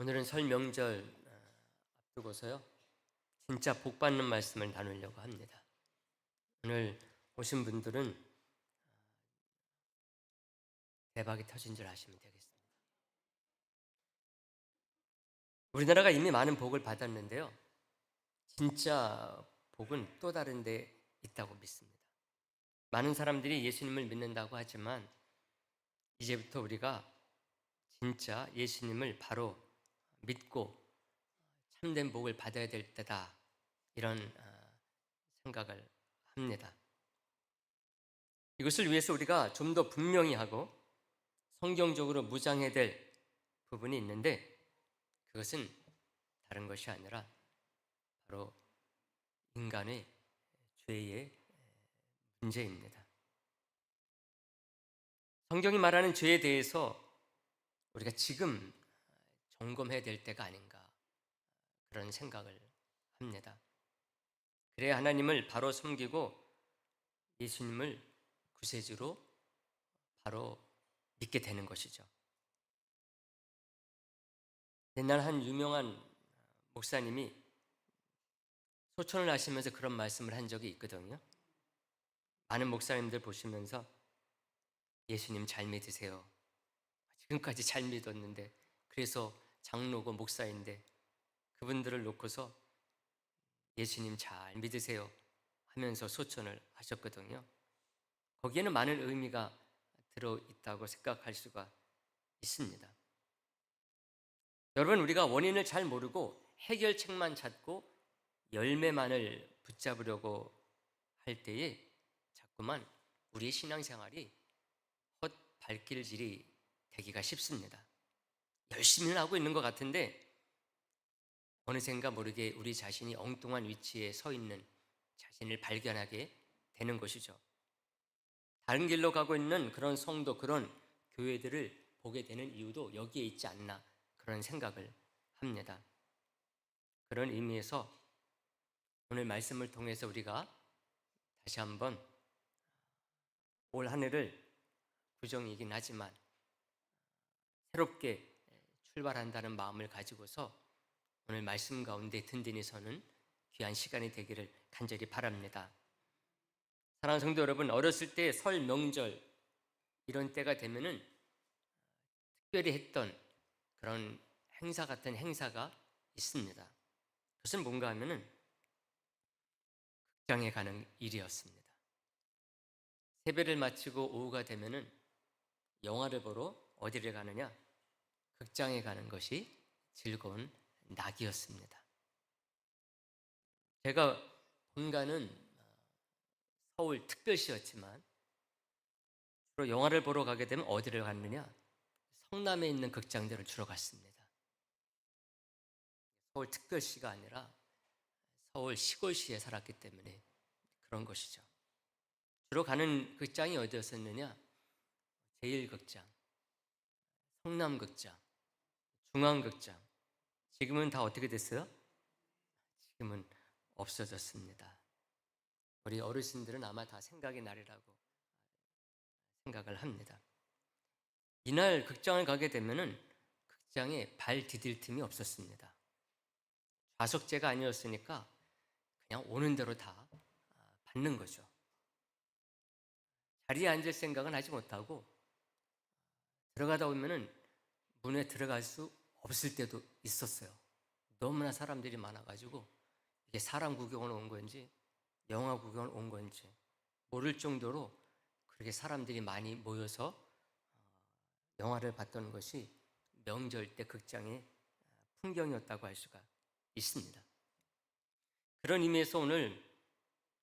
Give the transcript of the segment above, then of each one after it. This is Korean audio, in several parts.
오늘은 설 명절 앞두고서요. 진짜 복 받는 말씀을 나누려고 합니다. 오늘 오신 분들은 대박이 터진 줄 아시면 되겠습니다. 우리나라가 이미 많은 복을 받았는데요. 진짜 복은 또 다른 데 있다고 믿습니다. 많은 사람들이 예수님을 믿는다고 하지만 이제부터 우리가 진짜 예수님을 바로 믿고 참된 복을 받아야 될 때다. 이런 생각을 합니다. 이것을 위해서 우리가 좀 더 분명히 하고 성경적으로 무장해야 될 부분이 있는데, 그것은 다른 것이 아니라 바로 인간의 죄의 문제입니다. 성경이 말하는 죄에 대해서 우리가 지금 점검해야 될 때가 아닌가, 그런 생각을 합니다. 그래야 하나님을 바로 섬기고 예수님을 구세주로 바로 믿게 되는 것이죠. 옛날 한 유명한 목사님이 소천을 하시면서 그런 말씀을 한 적이 있거든요. 많은 목사님들 보시면서 예수님 잘 믿으세요. 지금까지 잘 믿었는데, 그래서 장로고 목사인데 그분들을 놓고서 예수님 잘 믿으세요 하면서 소천을 하셨거든요. 거기에는 많은 의미가 들어있다고 생각할 수가 있습니다. 여러분, 우리가 원인을 잘 모르고 해결책만 찾고 열매만을 붙잡으려고 할 때에 자꾸만 우리의 신앙생활이 헛발길질이 되기가 쉽습니다. 열심히는 하고 있는 것 같은데 어느샌가 모르게 우리 자신이 엉뚱한 위치에 서 있는 자신을 발견하게 되는 것이죠. 다른 길로 가고 있는 그런 성도, 그런 교회들을 보게 되는 이유도 여기에 있지 않나, 그런 생각을 합니다. 그런 의미에서 오늘 말씀을 통해서 우리가 다시 한번 올 한 해를 구정이긴 하지만 새롭게 출발한다는 마음을 가지고서 오늘 말씀 가운데 든든히 서는 귀한 시간이 되기를 간절히 바랍니다. 사랑하는 성도 여러분, 어렸을 때 설 명절 이런 때가 되면은 특별히 했던 그런 행사 같은 행사가 있습니다. 그것은 뭔가 하면은 극장에 가는 일이었습니다. 세배를 마치고 오후가 되면은 영화를 보러 어디를 가느냐? 극장에 가는 것이 즐거운 낙이었습니다. 제가 본가는 서울 특별시였지만 주로 영화를 보러 가게 되면 어디를 갔느냐? 성남에 있는 극장들을 주로 갔습니다. 서울 특별시가 아니라 서울 시골시에 살았기 때문에 그런 것이죠. 주로 가는 극장이 어디였었느냐? 제1극장, 성남극장, 중앙극장. 지금은 다 어떻게 됐어요? 지금은 없어졌습니다. 우리 어르신들은 아마 다 생각이 나리라고 생각을 합니다. 이날 극장을 가게 되면은 극장에 발 디딜 틈이 없었습니다. 좌석제가 아니었으니까 그냥 오는 대로 다 받는 거죠. 자리에 앉을 생각은 하지 못하고 들어가다 보면은 문에 들어갈 수 없을 때도 있었어요. 너무나 사람들이 많아가지고 이게 사람 구경을 온 건지 영화 구경을 온 건지 모를 정도로 그렇게 사람들이 많이 모여서 영화를 봤던 것이 명절 때 극장의 풍경이었다고 할 수가 있습니다. 그런 의미에서 오늘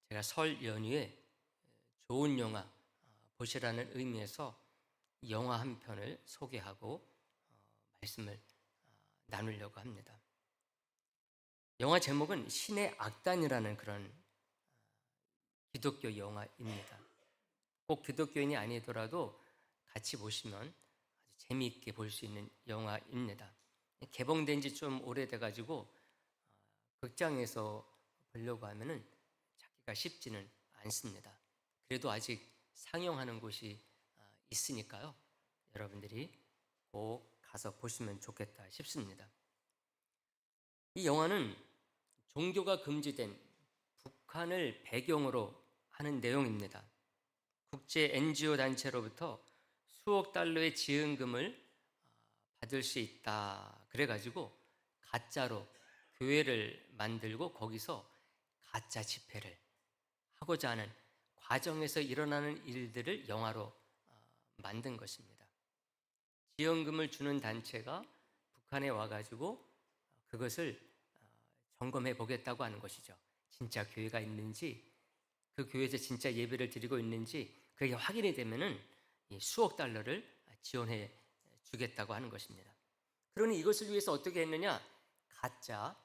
제가 설 연휴에 좋은 영화 보시라는 의미에서 영화 한 편을 소개하고 말씀을 나누려고 합니다. 영화 제목은 신의 악단이라는 그런 기독교 영화입니다. 꼭 기독교인이 아니더라도 같이 보시면 아주 재미있게 볼 수 있는 영화입니다. 개봉된 지 좀 오래돼가지고 극장에서 보려고 하면은 찾기가 쉽지는 않습니다. 그래도 아직 상영하는 곳이 있으니까요. 여러분들이 꼭 가서 보시면 좋겠다 싶습니다. 이 영화는 종교가 금지된 북한을 배경으로 하는 내용입니다. 국제 NGO 단체로부터 수억 달러의 지원금을 받을 수 있다. 그래가지고 가짜로 교회를 만들고 거기서 가짜 집회를 하고자 하는 과정에서 일어나는 일들을 영화로 만든 것입니다. 지원금을 주는 단체가 북한에 와가지고 그것을 점검해 보겠다고 하는 것이죠. 진짜 교회가 있는지, 그 교회에서 진짜 예배를 드리고 있는지 그게 확인이 되면은 수억 달러를 지원해 주겠다고 하는 것입니다. 그러니 이것을 위해서 어떻게 했느냐? 가짜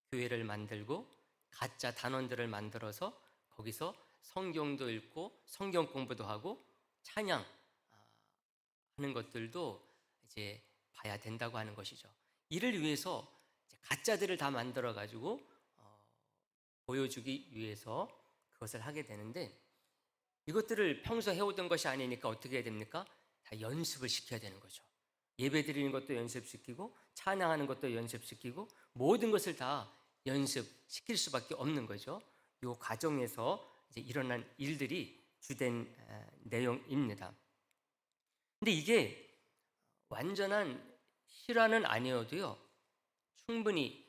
교회를 만들고 가짜 단원들을 만들어서 거기서 성경도 읽고 성경 공부도 하고 찬양 하는 것들도 이제 봐야 된다고 하는 것이죠. 이를 위해서 가짜들을 다 만들어 가지고 보여주기 위해서 그것을 하게 되는데, 이것들을 평소 해오던 것이 아니니까 어떻게 해야 됩니까? 다 연습을 시켜야 되는 거죠. 예배 드리는 것도 연습시키고 찬양하는 것도 연습시키고 모든 것을 다 연습시킬 수밖에 없는 거죠. 이 과정에서 이제 일어난 일들이 주된 내용입니다. 근데 이게 완전한 실화는 아니어도요, 충분히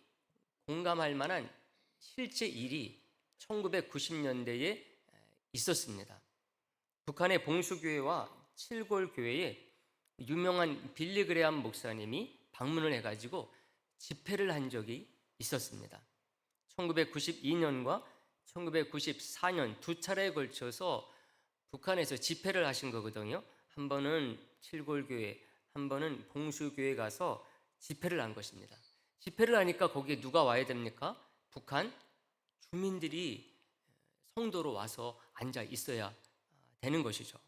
공감할 만한 실제 일이 1990년대에 있었습니다. 북한의 봉수교회와 칠골교회에 유명한 빌리 그레암 목사님이 방문을 해가지고 집회를 한 적이 있었습니다. 1992년과 1994년 두 차례에 걸쳐서 북한에서 집회를 하신 거거든요. 한 번은 칠골교회, 한 번은 봉수교회 가서 집회를 한 것입니다. 집회를 하니까 거기에 누가 와야 됩니까? 북한 주민들이 성도로 와서 앉아 있어야 되는 것이죠.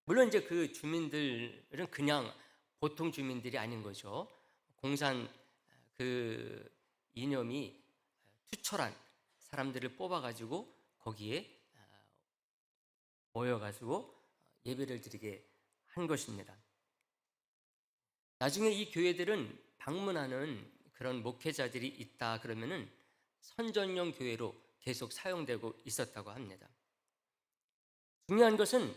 물론 이제 그 주민들은 그냥 보통 주민들이 아닌 거죠. 공산 그 이념이 투철한 사람들을 뽑아가지고 거기에 모여가지고 예배를 드리게 한 것입니다. 나중에 이 교회들은 방문하는 그런 목회자들이 있다 그러면은 선전용 교회로 계속 사용되고 있었다고 합니다. 중요한 것은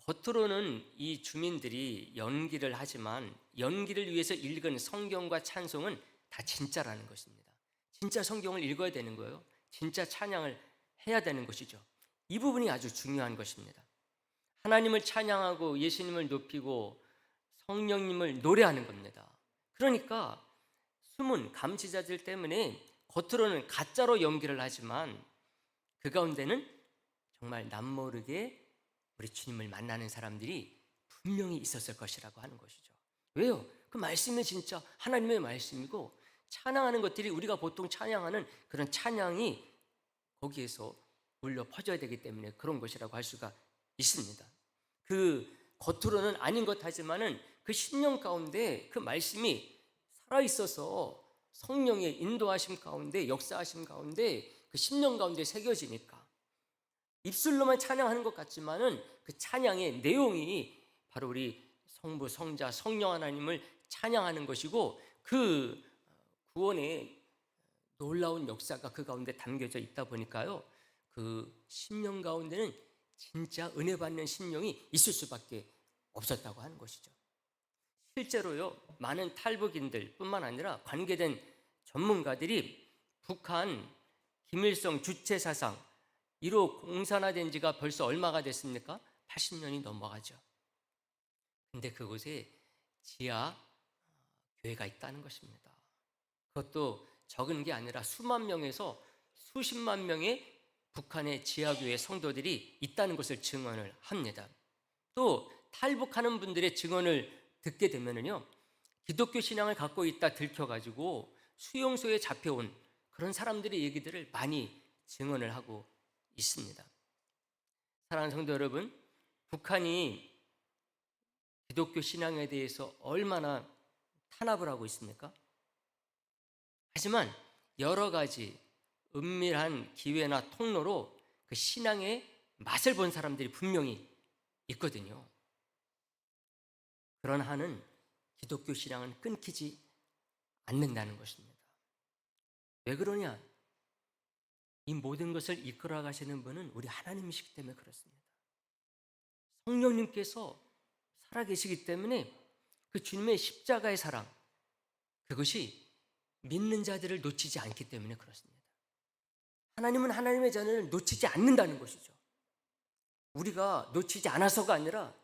겉으로는 이 주민들이 연기를 하지만 연기를 위해서 읽은 성경과 찬송은 다 진짜라는 것입니다. 진짜 성경을 읽어야 되는 거예요. 진짜 찬양을 해야 되는 것이죠. 이 부분이 아주 중요한 것입니다. 하나님을 찬양하고 예수님을 높이고 성령님을 노래하는 겁니다. 그러니까 숨은 감시자들 때문에 겉으로는 가짜로 연기를 하지만 그 가운데는 정말 남모르게 우리 주님을 만나는 사람들이 분명히 있었을 것이라고 하는 것이죠. 왜요? 그 말씀이 진짜 하나님의 말씀이고 찬양하는 것들이 우리가 보통 찬양하는 그런 찬양이 거기에서 울려 퍼져야 되기 때문에 그런 것이라고 할 수가 있습니다. 그 겉으로는 아닌 것 하지만은 그 심령 가운데 그 말씀이 살아있어서 성령의 인도하심 가운데 역사하심 가운데 그 심령 가운데 새겨지니까 입술로만 찬양하는 것 같지만은 그 찬양의 내용이 바로 우리 성부, 성자, 성령 하나님을 찬양하는 것이고 그 구원의 놀라운 역사가 그 가운데 담겨져 있다 보니까요, 그 심령 가운데는 진짜 은혜 받는 심령이 있을 수밖에 없었다고 하는 것이죠. 실제로요, 많은 탈북인들 뿐만 아니라 관계된 전문가들이 북한 김일성 주체 사상 1호 공산화된 지가 벌써 얼마가 됐습니까? 80년이 넘어가죠. 근데 그곳에 지하 교회가 있다는 것입니다. 그것도 적은 게 아니라 수만 명에서 수십만 명의 북한의 지하교회 성도들이 있다는 것을 증언을 합니다. 또 탈북하는 분들의 증언을 듣게 되면은요, 기독교 신앙을 갖고 있다 들켜가지고 수용소에 잡혀온 그런 사람들의 얘기들을 많이 증언을 하고 있습니다. 사랑하는 성도 여러분, 북한이 기독교 신앙에 대해서 얼마나 탄압을 하고 있습니까? 하지만 여러 가지 은밀한 기회나 통로로 그 신앙의 맛을 본 사람들이 분명히 있거든요. 그런 한은 기독교 신앙은 끊기지 않는다는 것입니다. 왜 그러냐? 이 모든 것을 이끌어 가시는 분은 우리 하나님이시기 때문에 그렇습니다. 성령님께서 살아계시기 때문에 그 주님의 십자가의 사랑, 그것이 믿는 자들을 놓치지 않기 때문에 그렇습니다. 하나님은 하나님의 자녀를 놓치지 않는다는 것이죠. 우리가 놓치지 않아서가 아니라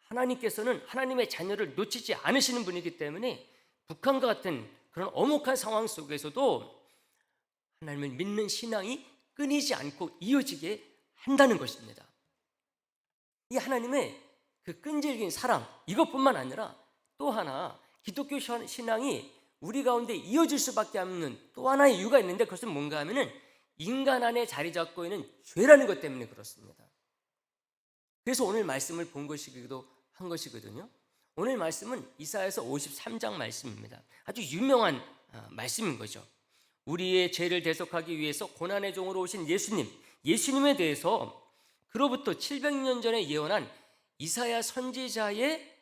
하나님께서는 하나님의 자녀를 놓치지 않으시는 분이기 때문에 북한과 같은 그런 엄혹한 상황 속에서도 하나님을 믿는 신앙이 끊이지 않고 이어지게 한다는 것입니다. 이 하나님의 그 끈질긴 사랑, 이것뿐만 아니라 또 하나 기독교 신앙이 우리 가운데 이어질 수밖에 없는 또 하나의 이유가 있는데, 그것은 뭔가 하면은 인간 안에 자리 잡고 있는 죄라는 것 때문에 그렇습니다. 그래서 오늘 말씀을 본 것이기도 한 것이거든요. 오늘 말씀은 이사야서 53장 말씀입니다. 아주 유명한 말씀인 거죠. 우리의 죄를 대속하기 위해서 고난의 종으로 오신 예수님에 대해서 그로부터 700년 전에 예언한 이사야 선지자의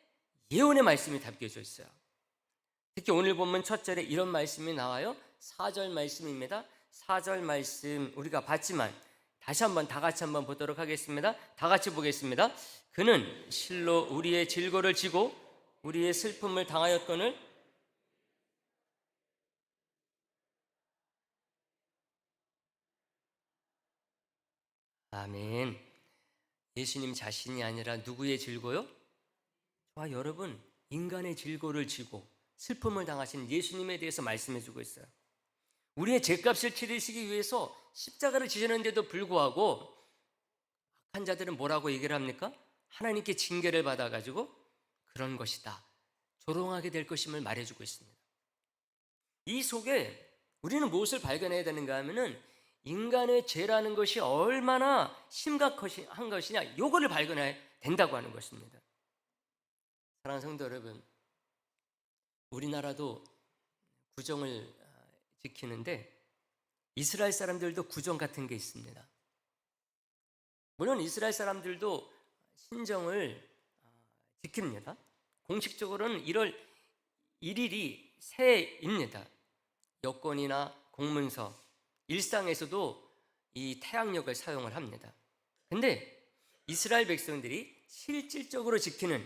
예언의 말씀이 담겨져 있어요. 특히 오늘 본문 첫 절에 이런 말씀이 나와요. 4절 말씀입니다. 4절 말씀 우리가 봤지만 다시 한번 다 같이 한번 보도록 하겠습니다. 다 같이 보겠습니다. 그는 실로 우리의 질고를 지고 우리의 슬픔을 당하였거늘 아멘. 예수님 자신이 아니라 누구의 질고요? 저와 여러분, 인간의 질고를 지고 슬픔을 당하신 예수님에 대해서 말씀해 주고 있어요. 우리의 죄값을 치르시기 위해서 십자가를 지셨는데도 불구하고 악한 자들은 뭐라고 얘기를 합니까? 하나님께 징계를 받아가지고 그런 것이다, 조롱하게 될 것임을 말해주고 있습니다. 이 속에 우리는 무엇을 발견해야 되는가 하면은 인간의 죄라는 것이 얼마나 심각한 것이냐, 이거를 발견해야 된다고 하는 것입니다. 사랑하는 성도 여러분, 우리나라도 구정을 지키는데 이스라엘 사람들도 구정 같은 게 있습니다. 물론 이스라엘 사람들도 신정을 지킵니다. 공식적으로는 1월 1일이 새해입니다. 여권이나 공문서, 일상에서도 이 태양력을 사용을 합니다. 근데 이스라엘 백성들이 실질적으로 지키는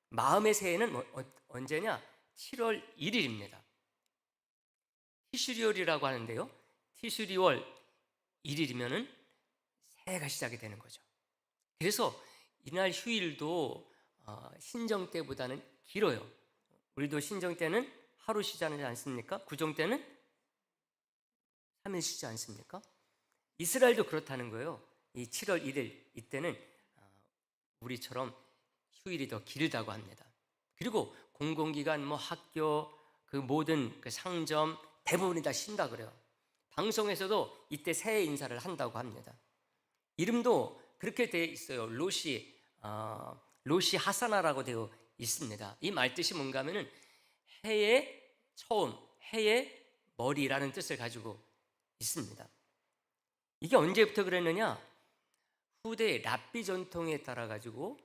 마음의 새해는 언제냐? 7월 1일입니다. 티슈리월이라고 하는데요, 티슈리월 1일이면은 새해가 시작이 되는 거죠. 그래서 이날 휴일도 신정 때보다는 길어요. 우리도 신정 때는 하루 쉬지 않습니까? 구정 때는 3일 쉬지 않습니까? 이스라엘도 그렇다는 거예요. 이 7월 1일 이때는 우리처럼 휴일이 더 길다고 합니다. 그리고 공공기관, 학교, 그 모든 그 상점 대부분이 다 쉰다 그래요. 방송에서도 이때 새해 인사를 한다고 합니다. 이름도 그렇게 되어 있어요. 로시 하사나라고 되어 있습니다. 이 말뜻이 뭔가 하면은 해의 처음, 해의 머리라는 뜻을 가지고 있습니다. 이게 언제부터 그랬느냐? 후대 랍비 전통에 따라 가지고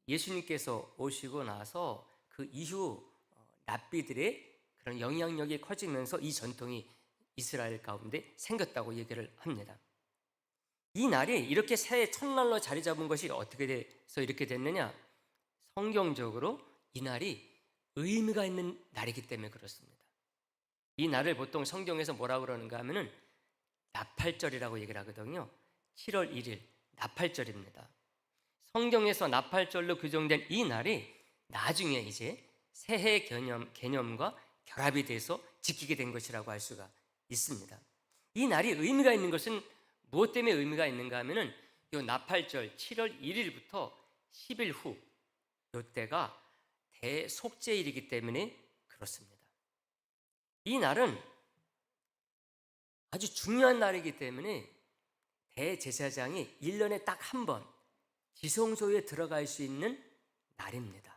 예수님께서 오시고 나서 그 이후 랍비들의 그런 영향력이 커지면서 이 전통이 이스라엘 가운데 생겼다고 얘기를 합니다. 이 날이 이렇게 새해 첫날로 자리 잡은 것이 어떻게 돼서 이렇게 됐느냐? 성경적으로 이 날이 의미가 있는 날이기 때문에 그렇습니다. 이 날을 보통 성경에서 뭐라고 그러는가 하면은 나팔절이라고 얘기를 하거든요. 7월 1일 나팔절입니다. 성경에서 나팔절로 규정된 이 날이 나중에 이제 새해 개념과 결합이 돼서 지키게 된 것이라고 할 수가 있습니다. 이 날이 의미가 있는 것은 무엇 때문에 의미가 있는가 하면은 이 나팔절 7월 1일부터 10일 후 이때가 대속죄일이기 때문에 그렇습니다. 이 날은 아주 중요한 날이기 때문에 대제사장이 1년에 딱 한 번 지성소에 들어갈 수 있는 날입니다.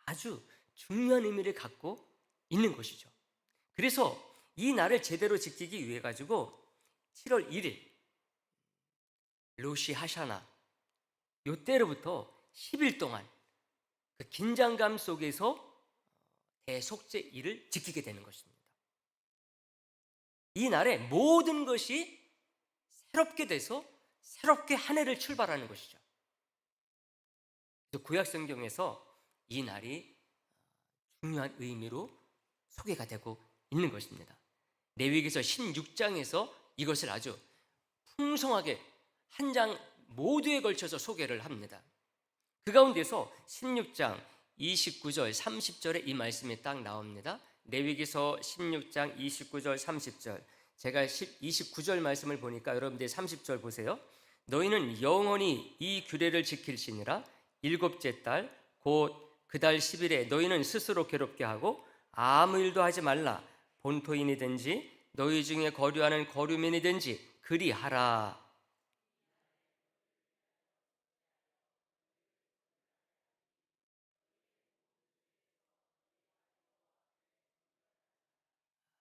아주 중요한 의미를 갖고 있는 것이죠. 그래서 이 날을 제대로 지키기 위해 가지고 7월 1일 로시 하샤나 요때로부터 10일 동안 그 긴장감 속에서 대속죄일을 지키게 되는 것입니다. 이 날에 모든 것이 새롭게 돼서 새롭게 한 해를 출발하는 것이죠. 그래서 구약 성경에서 이 날이 중요한 의미로 소개가 되고 있는 것입니다. 레위기서 16장에서 이것을 아주 풍성하게 한 장 모두에 걸쳐서 소개를 합니다. 그 가운데서 16장 29절 30절에 이 말씀이 딱 나옵니다. 레위기서 16장 29절 30절, 제가 29절 말씀을 보니까 여러분들이 30절 보세요. 너희는 영원히 이 규례를 지킬지니라. 일곱째 달 곧 그 달 10일에 너희는 스스로 괴롭게 하고 아무 일도 하지 말라. 본토인이든지 너희 중에 거류하는 거류민이든지 그리하라.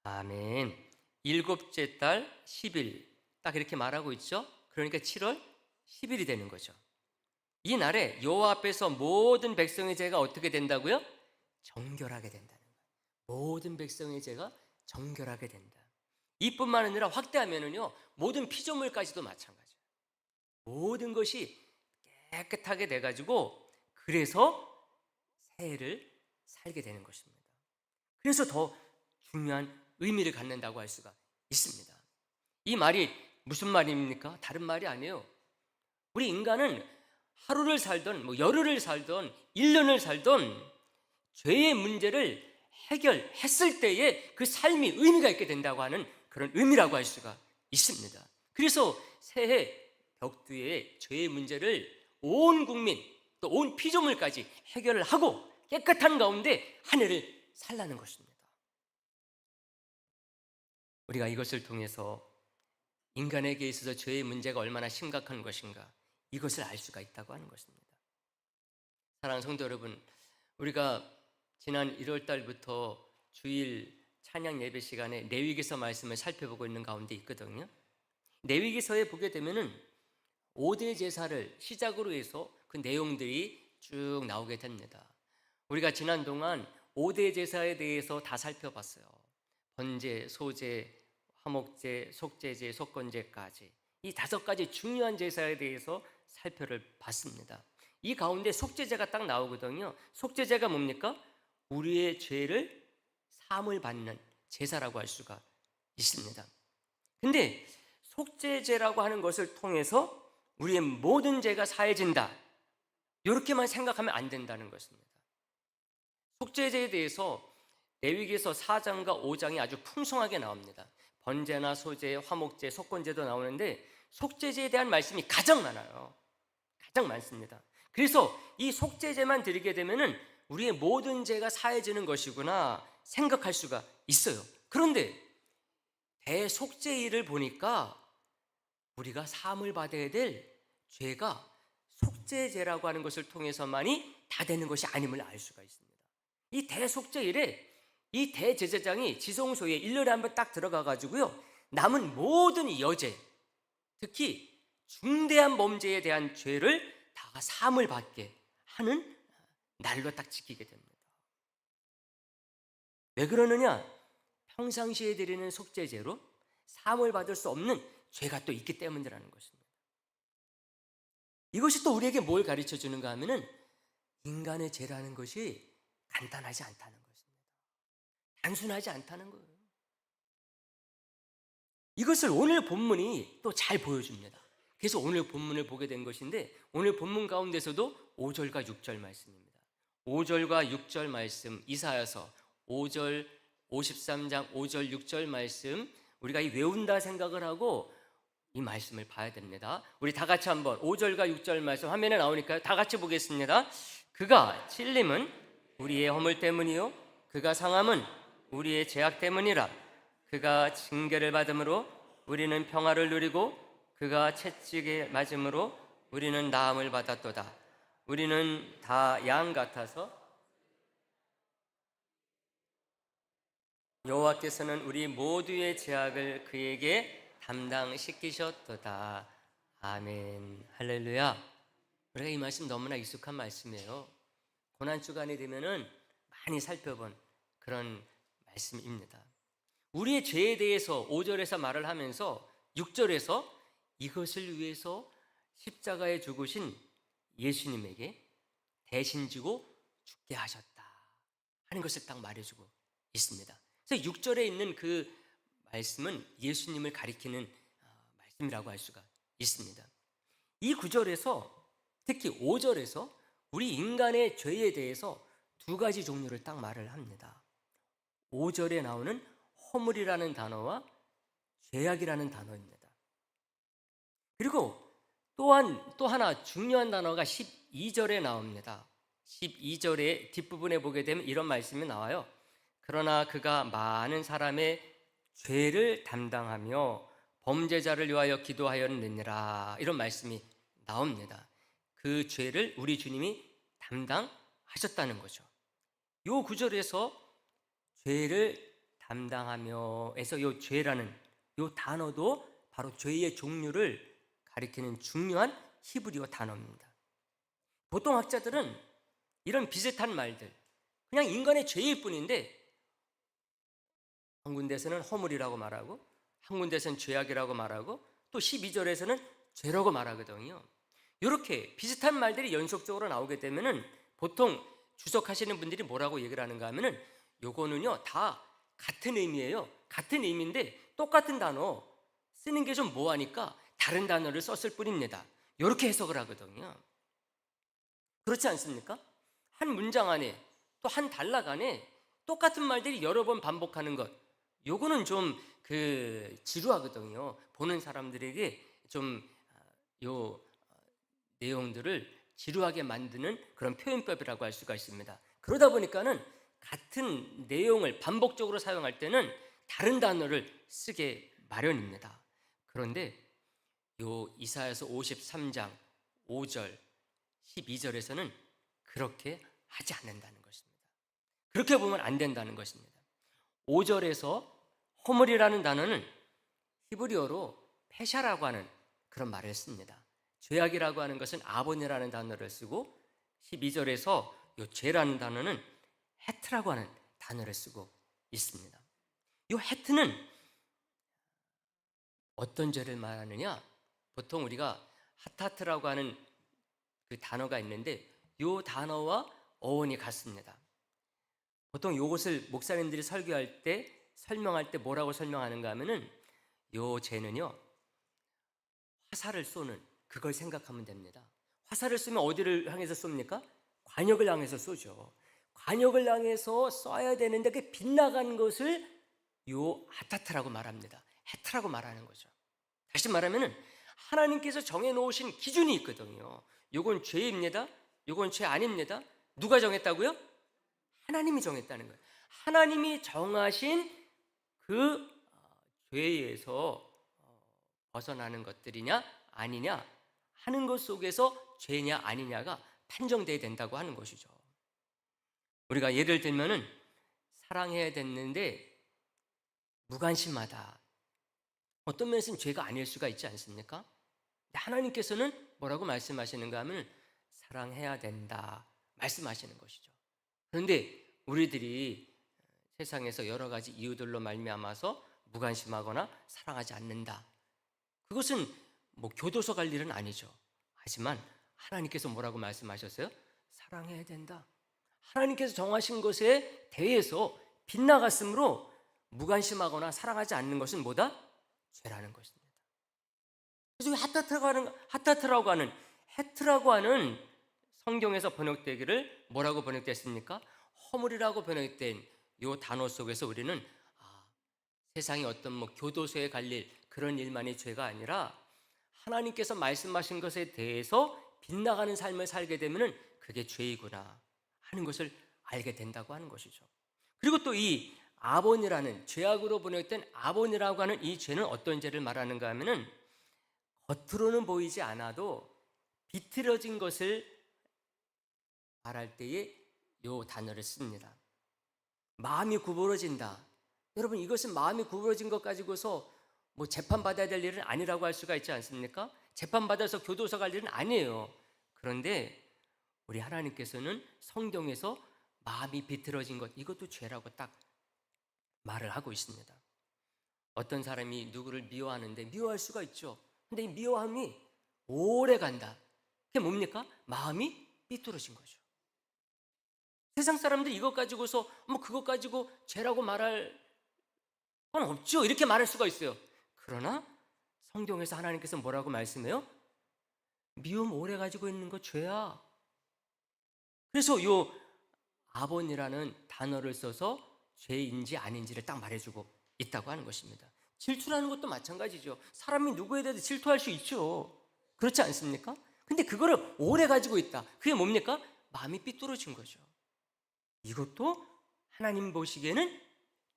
아멘. 일곱째 달 10일 딱 이렇게 말하고 있죠. 그러니까 7월 10일이 되는 거죠. 이 날에 여호와 앞에서 모든 백성의 죄가 어떻게 된다고요? 정결하게 된다는 거예요. 모든 백성의 죄가 정결하게 된다. 이뿐만 아니라 확대하면은요, 모든 피조물까지도 마찬가지예요. 모든 것이 깨끗하게 돼가지고 그래서 새해를 살게 되는 것입니다. 그래서 더 중요한 의미를 갖는다고 할 수가 있습니다. 이 말이 무슨 말입니까? 다른 말이 아니에요. 우리 인간은 하루를 살던 열흘을 살던 1년을 살던 죄의 문제를 해결했을 때에 그 삶이 의미가 있게 된다고 하는 그런 의미라고 할 수가 있습니다. 그래서 새해 벽두에 죄의 문제를 온 국민 또 온 피조물까지 해결을 하고 깨끗한 가운데 한 해를 살라는 것입니다. 우리가 이것을 통해서 인간에게 있어서 죄의 문제가 얼마나 심각한 것인가 이것을 알 수가 있다고 하는 것입니다. 사랑하는 성도 여러분, 우리가 지난 1월 달부터 주일 찬양 예배 시간에 레위기서 말씀을 살펴보고 있는 가운데 있거든요. 레위기서에 보게 되면은 5대 제사를 시작으로 해서 그 내용들이 쭉 나오게 됩니다. 우리가 지난 동안 5대 제사에 대해서 다 살펴봤어요. 번제, 소제, 화목제, 속제제, 속건제까지 이 5가지 중요한 제사에 대해서 살펴를 봤습니다. 이 가운데 속제제가 딱 나오거든요. 속제제가 뭡니까? 우리의 죄를 사함을 받는 제사라고 할 수가 있습니다. 근데 속죄제라고 하는 것을 통해서 우리의 모든 죄가 사해진다, 이렇게만 생각하면 안 된다는 것입니다. 속죄제에 대해서 레위기서 4장과 5장이 아주 풍성하게 나옵니다. 번제나 소제, 화목제, 속건제도 나오는데 속죄제에 대한 말씀이 가장 많아요. 가장 많습니다. 그래서 이 속죄제만 드리게 되면은 우리의 모든 죄가 사해지는 것이구나 생각할 수가 있어요. 그런데 대속죄일을 보니까 우리가 사함을 받아야 될 죄가 속죄제라고 하는 것을 통해서만이 다 되는 것이 아님을 알 수가 있습니다. 이 대속죄일에 이 대제사장이 지성소에 1년에 한 번 딱 들어가 가지고요, 남은 모든 여죄, 특히 중대한 범죄에 대한 죄를 다 사함을 받게 하는 날로 딱 지키게 됩니다. 왜 그러느냐? 평상시에 드리는 속죄제로 사함을 받을 수 없는 죄가 또 있기 때문이라는 것입니다. 이것이 또 우리에게 뭘 가르쳐 주는가 하면은 인간의 죄라는 것이 간단하지 않다는 것입니다. 단순하지 않다는 거예요. 이것을 오늘 본문이 또 잘 보여줍니다. 그래서 오늘 본문을 보게 된 것인데, 오늘 본문 가운데서도 5절과 6절 말씀입니다. 5절과 6절 말씀, 이사야서 5절 53장 5절 6절 말씀, 우리가 이 외운다 생각을 하고 이 말씀을 봐야 됩니다. 우리 다 같이 한번 5절과 6절 말씀 화면에 나오니까요, 다 같이 보겠습니다. 그가 찔림은 우리의 허물 때문이요 그가 상함은 우리의 죄악 때문이라. 그가 징계를 받음으로 우리는 평화를 누리고 그가 채찍에 맞음으로 우리는 나음을 받았도다. 우리는 다 양 같아서 여호와께서는 우리 모두의 죄악을 그에게 담당시키셨도다. 아멘. 할렐루야. 우리가 이 말씀 너무나 익숙한 말씀이에요. 고난주간이 되면은 많이 살펴본 그런 말씀입니다. 우리의 죄에 대해서 5절에서 말을 하면서 6절에서 이것을 위해서 십자가에 죽으신 예수님에게 대신 지고 죽게 하셨다 하는 것을 딱 말해주고 있습니다. 그래서 6절에 있는 그 말씀은 예수님을 가리키는 말씀이라고 할 수가 있습니다. 이 구절에서 특히 5절에서 우리 인간의 죄에 대해서 두 가지 종류를 딱 말을 합니다. 5절에 나오는 허물이라는 단어와 죄악이라는 단어입니다. 그리고 또한 또 하나 중요한 단어가 12절에 나옵니다. 12절의 뒷부분에 보게 되면 이런 말씀이 나와요. 그러나 그가 많은 사람의 죄를 담당하며 범죄자를 위하여 기도하였느니라, 이런 말씀이 나옵니다. 그 죄를 우리 주님이 담당하셨다는 거죠. 요 구절에서 죄를 담당하며에서 요 죄라는 요 단어도 바로 죄의 종류를 가리키는 중요한 히브리어 단어입니다. 보통 학자들은 이런 비슷한 말들, 그냥 인간의 죄일 뿐인데 한 군데에서는 허물이라고 말하고 한 군데에서는 죄악이라고 말하고 또 12절에서는 죄라고 말하거든요. 이렇게 비슷한 말들이 연속적으로 나오게 되면은 보통 주석하시는 분들이 뭐라고 얘기를 하는가 하면은 요거는요 다 같은 의미예요. 같은 의미인데 똑같은 단어 쓰는 게 좀 뭐하니까 다른 단어를 썼을 뿐입니다. 이렇게 해석을 하거든요. 그렇지 않습니까? 한 문장 안에 또 한 단락 안에 똑같은 말들이 여러 번 반복하는 것, 요거는 좀 지루하거든요. 보는 사람들에게 좀 요 내용들을 지루하게 만드는 그런 표현법이라고 할 수가 있습니다. 그러다 보니까는 같은 내용을 반복적으로 사용할 때는 다른 단어를 쓰게 마련입니다. 그런데 요 이사야서 53장 5절 12절에서는 그렇게 하지 않는다는 것입니다. 그렇게 보면 안 된다는 것입니다. 5절에서 허물이라는 단어는 히브리어로 페샤라고 하는 그런 말을 씁니다. 죄악이라고 하는 것은 아본이라는 단어를 쓰고 12절에서 이 죄라는 단어는 헤트라고 하는 단어를 쓰고 있습니다. 이 헤트는 어떤 죄를 말하느냐? 보통 우리가 하타트라고 하는 그 단어가 있는데 이 단어와 어원이 같습니다. 보통 이것을 목사님들이 설교할 때 설명할 때 뭐라고 설명하는가 하면은 이 죄는요 화살을 쏘는 그걸 생각하면 됩니다. 화살을 쏘면 어디를 향해서 쏩니까? 관역을 향해서 쏘죠. 관역을 향해서 쏴야 되는데 그 빗나간 것을 요 하타트라고 말합니다. 헤트라고 말하는 거죠. 다시 말하면은 하나님께서 정해놓으신 기준이 있거든요. 요건 죄입니다. 요건 죄 아닙니다. 누가 정했다고요? 하나님이 정했다는 거예요. 하나님이 정하신 그 죄에서 벗어나는 것들이냐 아니냐 하는 것 속에서 죄냐 아니냐가 판정돼야 된다고 하는 것이죠. 우리가 예를 들면은 사랑해야 됐는데 무관심하다. 어떤 면에서는 죄가 아닐 수가 있지 않습니까? 하나님께서는 뭐라고 말씀하시는가 하면 사랑해야 된다 말씀하시는 것이죠. 그런데 우리들이 세상에서 여러 가지 이유들로 말미암아서 무관심하거나 사랑하지 않는다. 그것은 뭐 교도소 갈 일은 아니죠. 하지만 하나님께서 뭐라고 말씀하셨어요? 사랑해야 된다. 하나님께서 정하신 것에 대해서 빗나갔으므로 무관심하거나 사랑하지 않는 것은 뭐다? 죄라는 것입니다. 그래서 하타트라고 하는 헤트라고 하는 성경에서 번역되기를 뭐라고 번역됐습니까? 허물이라고 번역된 이 단어 속에서 우리는 세상에 어떤 교도소에 갈 일 그런 일만이 죄가 아니라 하나님께서 말씀하신 것에 대해서 빗나가는 삶을 살게 되면 그게 죄이구나 하는 것을 알게 된다고 하는 것이죠. 그리고 또 이 아본이라는 죄악으로 번역된 아본이라고 하는 이 죄는 어떤 죄를 말하는가 하면은 겉으로는 보이지 않아도 비틀어진 것을 말할 때에 이 단어를 씁니다. 마음이 구부러진다. 여러분 이것은 마음이 구부러진 것 가지고서 재판받아야 될 일은 아니라고 할 수가 있지 않습니까? 재판받아서 교도소 갈 일은 아니에요. 그런데 우리 하나님께서는 성경에서 마음이 비틀어진 것 이것도 죄라고 딱 말을 하고 있습니다. 어떤 사람이 누구를 미워하는데 미워할 수가 있죠. 근데 이 미워함이 오래 간다. 그게 뭡니까? 마음이 삐뚤어진 거죠. 세상 사람들 이것 가지고서 뭐 그것 가지고 죄라고 말할 건 없죠. 이렇게 말할 수가 있어요. 그러나 성경에서 하나님께서 뭐라고 말씀해요? 미움 오래 가지고 있는 거 죄야. 그래서 요 아본이라는 단어를 써서 죄인지 아닌지를 딱 말해주고 있다고 하는 것입니다. 질투라는 것도 마찬가지죠. 사람이 누구에 대해서 질투할 수 있죠. 그렇지 않습니까? 근데 그거를 오래 가지고 있다. 그게 뭡니까? 마음이 삐뚤어진 거죠. 이것도 하나님 보시기에는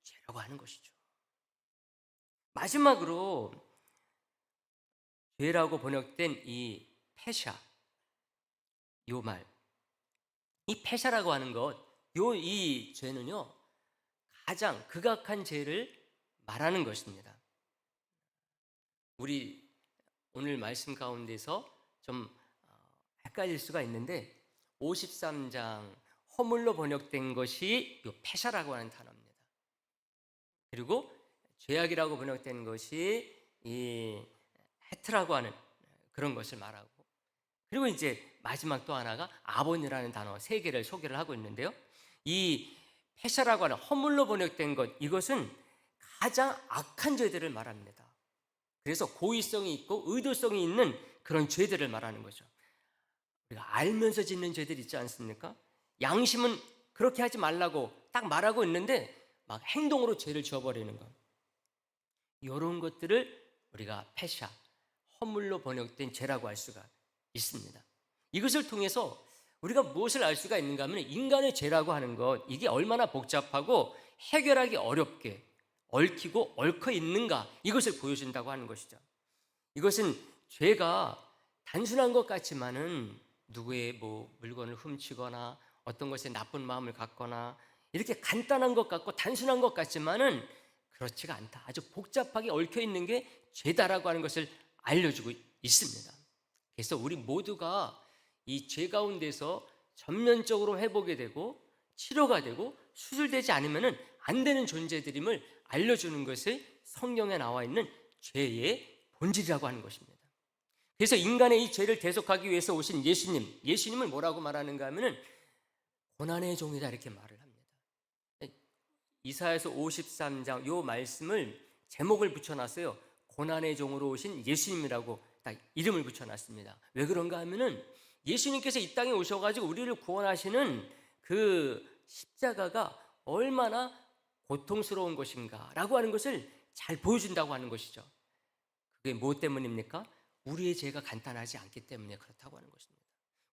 죄라고 하는 것이죠. 마지막으로 죄라고 번역된 이 패샤, 요 말, 이 패샤라고 하는 것, 이 죄는요 가장 극악한 죄를 말하는 것입니다. 우리 오늘 말씀 가운데서 좀 헷갈릴 수가 있는데 53장 허물로 번역된 것이 요 패샤라고 하는 단어입니다. 그리고 죄악이라고 번역된 것이 이 헤트라고 하는 그런 것을 말하고, 그리고 이제 마지막 또 하나가 아본이라는 단어 세 개를 소개를 하고 있는데요. 이 패샤라고 하는 허물로 번역된 것, 이것은 가장 악한 죄들을 말합니다. 그래서 고의성이 있고 의도성이 있는 그런 죄들을 말하는 거죠. 우리가 알면서 짓는 죄들 있지 않습니까? 양심은 그렇게 하지 말라고 딱 말하고 있는데 막 행동으로 죄를 지어버리는 것, 이런 것들을 우리가 패샤, 허물로 번역된 죄라고 할 수가 있습니다. 이것을 통해서 우리가 무엇을 알 수가 있는가 하면 인간의 죄라고 하는 것, 이게 얼마나 복잡하고 해결하기 어렵게 얽히고 얽혀 있는가, 이것을 보여준다고 하는 것이죠. 이것은 죄가 단순한 것 같지만은 누구의 뭐 물건을 훔치거나 어떤 것에 나쁜 마음을 갖거나 이렇게 간단한 것 같고 단순한 것 같지만은 그렇지가 않다. 아주 복잡하게 얽혀 있는 게 죄다라고 하는 것을 알려주고 있습니다. 그래서 우리 모두가 이 죄 가운데서 전면적으로 회복이 되고 치료가 되고 수술되지 않으면 안 되는 존재들임을 알려주는 것이 성경에 나와 있는 죄의 본질이라고 하는 것입니다. 그래서 인간의 이 죄를 대속하기 위해서 오신 예수님을 뭐라고 말하는가 하면은 고난의 종이다, 이렇게 말을 합니다. 이사야서 53장 요 말씀을 제목을 붙여놨어요. 고난의 종으로 오신 예수님이라고 딱 이름을 붙여놨습니다. 왜 그런가 하면은 예수님께서 이 땅에 오셔가지고 우리를 구원하시는 그 십자가가 얼마나 고통스러운 것인가 라고 하는 것을 잘 보여준다고 하는 것이죠. 그게 무엇 때문입니까? 우리의 죄가 간단하지 않기 때문에 그렇다고 하는 것입니다.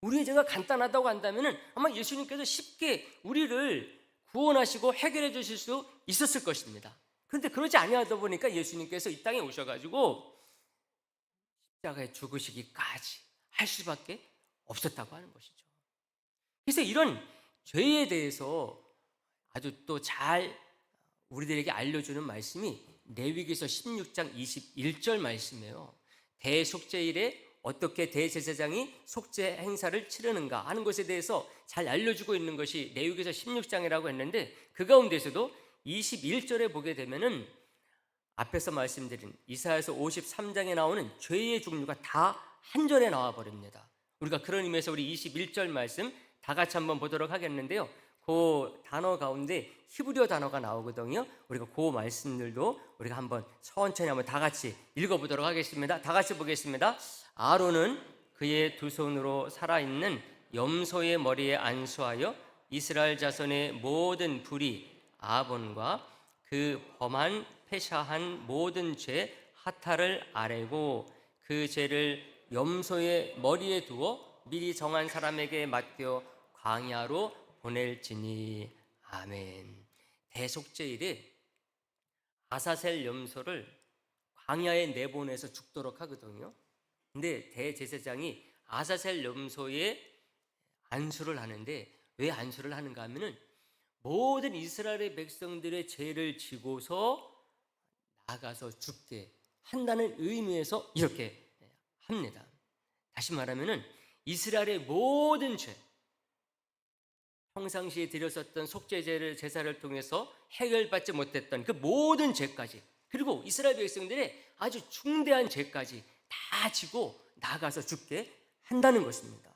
우리의 죄가 간단하다고 한다면 아마 예수님께서 쉽게 우리를 구원하시고 해결해 주실 수 있었을 것입니다. 그런데 그러지 아니하다 보니까 예수님께서 이 땅에 오셔가지고 십자가에 죽으시기까지 할 수밖에 없었다고 하는 것이죠. 그래서 이런 죄에 대해서 아주 또 잘 우리들에게 알려주는 말씀이 레위기서 16장 21절 말씀이에요. 대속죄일에 어떻게 대제사장이 속죄 행사를 치르는가 하는 것에 대해서 잘 알려주고 있는 것이 레위기서 16장이라고 했는데, 그 가운데서도 21절에 보게 되면은 앞에서 말씀드린 이사야서 53장에 나오는 죄의 종류가 다 한 절에 나와 버립니다. 우리가 그런 의미에서 우리 21절 말씀 다 같이 한번 보도록 하겠는데요. 그 단어 가운데 히브리어 단어가 나오거든요. 우리가 그 말씀들도 우리가 한번 천천히 한번 다 같이 읽어보도록 하겠습니다. 다 같이 보겠습니다. 아론은 그의 두 손으로 살아있는 염소의 머리에 안수하여 이스라엘 자손의 모든 불의 아본과 그 범한 패샤한 모든 죄 하타를 아뢰고 그 죄를 염소의 머리에 두어 미리 정한 사람에게 맡겨 광야로 보낼지니. 아멘. 대속죄일에 아사셀 염소를 광야에 내보내서 죽도록 하거든요. 근데 대제사장이 아사셀 염소에 안수를 하는데, 왜 안수를 하는가 하면은 모든 이스라엘의 백성들의 죄를 지고서 나가서 죽게 한다는 의미에서 이렇게 합니다. 다시 말하면은 이스라엘의 모든 죄, 평상시에 드렸었던 속죄제를 제사를 통해서 해결받지 못했던 그 모든 죄까지, 그리고 이스라엘 백성들의 아주 중대한 죄까지 다 지고 나가서 죽게 한다는 것입니다.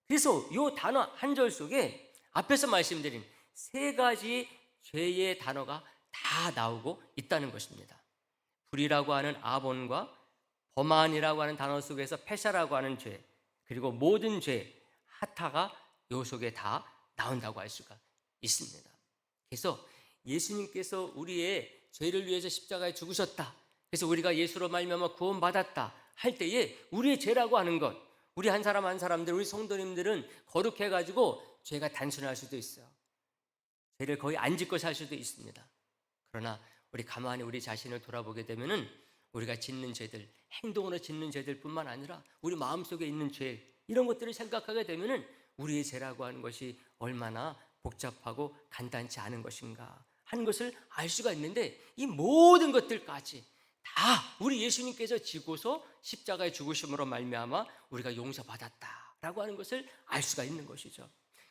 그래서 이 단어 한 절 속에 앞에서 말씀드린 세 가지 죄의 단어가 다 나오고 있다는 것입니다. 불이라고 하는 아본과 범한이라고 하는 단어 속에서 패샤라고 하는 죄, 그리고 모든 죄, 하타가 요 속에 다 나온다고 할 수가 있습니다. 그래서 예수님께서 우리의 죄를 위해서 십자가에 죽으셨다, 그래서 우리가 예수로 말미암아 구원받았다 할 때에 우리의 죄라고 하는 것, 우리 한 사람 한 사람들, 우리 성도님들은 거룩해가지고 죄가 단순할 수도 있어요. 죄를 거의 안 짓고 살 수도 있습니다. 그러나 우리 가만히 우리 자신을 돌아보게 되면은 우리가 짓는 죄들, 행동으로 짓는 죄들 뿐만 아니라 우리 마음속에 있는 죄, 이런 것들을 생각하게 되면은 우리의 죄라고 하는 것이 얼마나 복잡하고 간단치 않은 것인가 하는 것을 알 수가 있는데, 이 모든 것들까지 다 우리 예수님께서 지고서 십자가에 죽으심으로 말미암아 우리가 용서받았다라고 하는 것을 알 수가 있는 것이죠.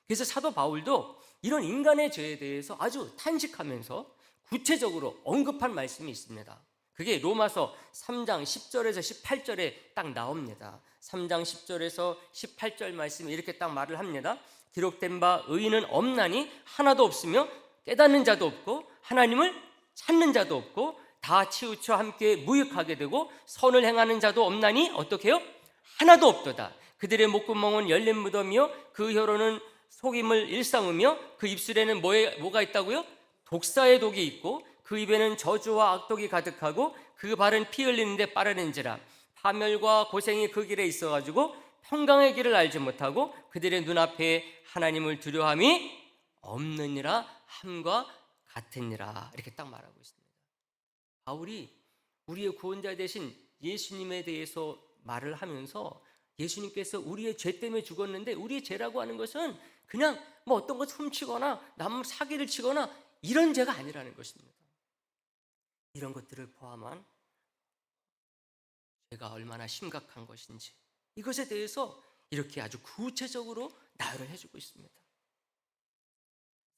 그래서 사도 바울도 이런 인간의 죄에 대해서 아주 탄식하면서 구체적으로 언급한 말씀이 있습니다. 그게 로마서 3장 10절에서 18절에 딱 나옵니다. 3장 10절에서 18절 말씀이 이렇게 딱 말을 합니다. 기록된 바 의인은 없나니 하나도 없으며 깨닫는 자도 없고 하나님을 찾는 자도 없고 다 치우쳐 함께 무익하게 되고 선을 행하는 자도 없나니 어떻게 해요? 하나도 없도다. 그들의 목구멍은 열린 무덤이요 그 혀로는 속임을 일삼으며 그 입술에는 뭐가 있다고요? 독사의 독이 있고 그 입에는 저주와 악독이 가득하고 그 발은 피 흘리는데 빠르는지라. 파멸과 고생이 그 길에 있어가지고 평강의 길을 알지 못하고 그들의 눈앞에 하나님을 두려움이 없느니라 함과 같으니라. 이렇게 딱 말하고 있습니다. 바울이 우리의 구원자 되신 예수님에 대해서 말을 하면서 예수님께서 우리의 죄 때문에 죽었는데 우리의 죄라고 하는 것은 그냥 뭐 어떤 것 훔치거나 남 사기를 치거나 이런 죄가 아니라는 것입니다. 이런 것들을 포함한 죄가 얼마나 심각한 것인지 이것에 대해서 이렇게 아주 구체적으로 나열을 해주고 있습니다.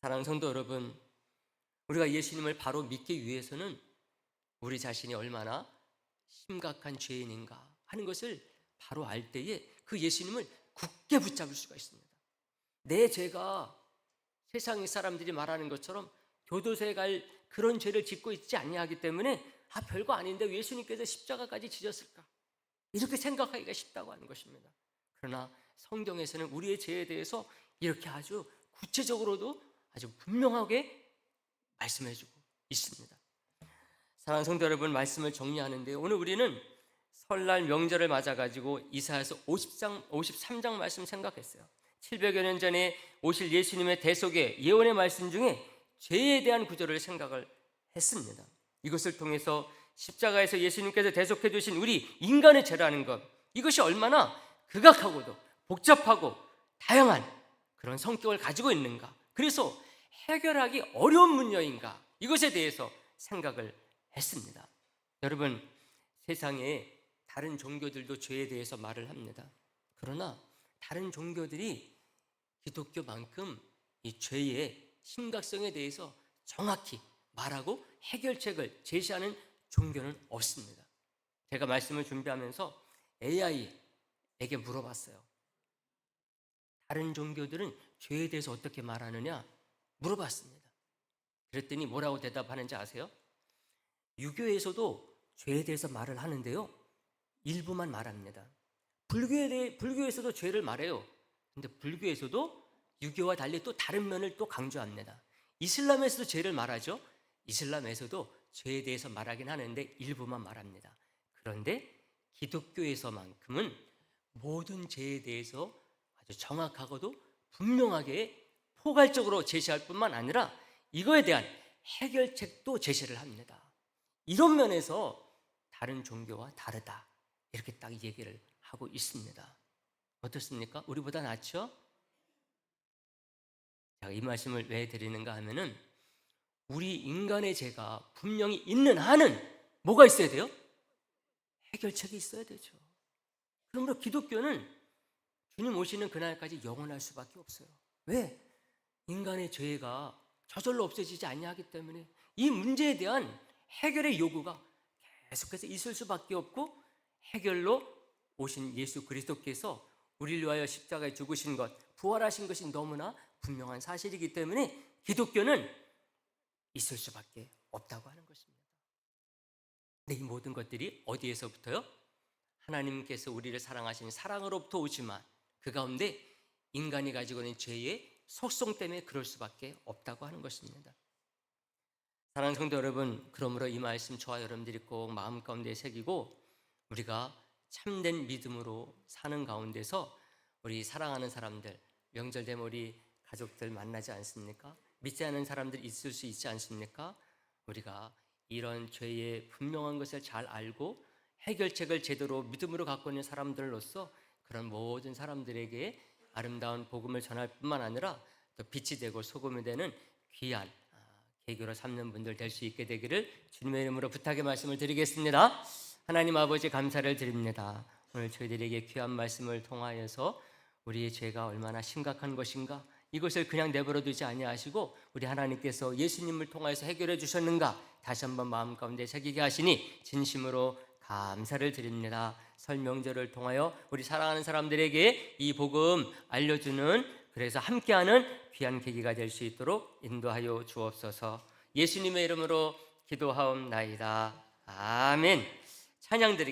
사랑하는 성도 여러분, 우리가 예수님을 바로 믿기 위해서는 우리 자신이 얼마나 심각한 죄인인가 하는 것을 바로 알 때에 그 예수님을 굳게 붙잡을 수가 있습니다. 내 죄가 세상의 사람들이 말하는 것처럼 교도소에 갈 그런 죄를 짓고 있지 아니하기 때문에 별거 아닌데 예수님께서 십자가까지 지셨을까, 이렇게 생각하기가 쉽다고 하는 것입니다. 그러나 성경에서는 우리의 죄에 대해서 이렇게 아주 구체적으로도 아주 분명하게 말씀해주고 있습니다. 사랑하는 성도 여러분, 말씀을 정리하는데 오늘 우리는 설날 명절을 맞아가지고 이사야서 53장 말씀 생각했어요. 700여 년 전에 오실 예수님의 대속의 예언의 말씀 중에 죄에 대한 구절을 생각을 했습니다. 이것을 통해서 십자가에서 예수님께서 대속해 주신 우리 인간의 죄라는 것, 이것이 얼마나 극악하고도 복잡하고 다양한 그런 성격을 가지고 있는가, 그래서 해결하기 어려운 문제인가, 이것에 대해서 생각을 했습니다. 여러분, 세상에 다른 종교들도 죄에 대해서 말을 합니다. 그러나 다른 종교들이 기독교만큼 이 죄의 심각성에 대해서 정확히 말하고 해결책을 제시하는 종교는 없습니다. 제가 말씀을 준비하면서 AI에게 물어봤어요. 다른 종교들은 죄에 대해서 어떻게 말하느냐 물어봤습니다. 그랬더니 뭐라고 대답하는지 아세요? 유교에서도 죄에 대해서 말을 하는데요, 일부만 말합니다. 불교에서도 죄를 말해요. 근데 불교에서도 유교와 달리 또 다른 면을 또 강조합니다. 이슬람에서도 죄를 말하죠. 이슬람에서도 죄에 대해서 말하긴 하는데 일부만 말합니다. 그런데 기독교에서만큼은 모든 죄에 대해서 아주 정확하고도 분명하게 포괄적으로 제시할 뿐만 아니라 이거에 대한 해결책도 제시를 합니다. 이런 면에서 다른 종교와 다르다, 이렇게 딱 얘기를 하고 있습니다. 어떻습니까? 우리보다 낫죠? 제가 이 말씀을 왜 드리는가 하면은 우리 인간의 죄가 분명히 있는 한은 뭐가 있어야 돼요? 해결책이 있어야 되죠. 그러므로 기독교는 주님 오시는 그날까지 영원할 수밖에 없어요. 왜? 인간의 죄가 저절로 없어지지 아니하기 때문에 이 문제에 대한 해결의 요구가 계속해서 있을 수밖에 없고 해결로 오신 예수 그리스도께서 우리를 위하여 십자가에 죽으신 것, 부활하신 것이 너무나 분명한 사실이기 때문에 기독교는 있을 수밖에 없다고 하는 것입니다. 근데 이 모든 것들이 어디에서부터요? 하나님께서 우리를 사랑하신 사랑으로부터 오지만 그 가운데 인간이 가지고 있는 죄의 속성 때문에 그럴 수밖에 없다고 하는 것입니다. 사랑하는 성도 여러분, 그러므로 이 말씀 저와 여러분들이 꼭 마음 가운데 새기고 우리가 참된 믿음으로 사는 가운데서 우리 사랑하는 사람들, 명절 되면 우리 가족들 만나지 않습니까? 믿지 않는 사람들 있을 수 있지 않습니까? 우리가 이런 죄의 분명한 것을 잘 알고 해결책을 제대로 믿음으로 갖고 있는 사람들로서 그런 모든 사람들에게 아름다운 복음을 전할 뿐만 아니라 또 빛이 되고 소금이 되는 귀한 계교로 삼는 분들 될 수 있게 되기를 주님의 이름으로 부탁의 말씀을 드리겠습니다. 하나님 아버지 감사를 드립니다. 오늘 저희들에게 귀한 말씀을 통하여서 우리의 죄가 얼마나 심각한 것인가, 이것을 그냥 내버려 두지 아니하시고 우리 하나님께서 예수님을 통하여서 해결해 주셨는가 다시 한번 마음 가운데 새기게 하시니 진심으로 감사를 드립니다. 설 명절을 통하여 우리 사랑하는 사람들에게 이 복음 알려주는, 그래서 함께하는 귀한 계기가 될 수 있도록 인도하여 주옵소서. 예수님의 이름으로 기도하옵나이다. 아멘. 찬양 드리겠습니다.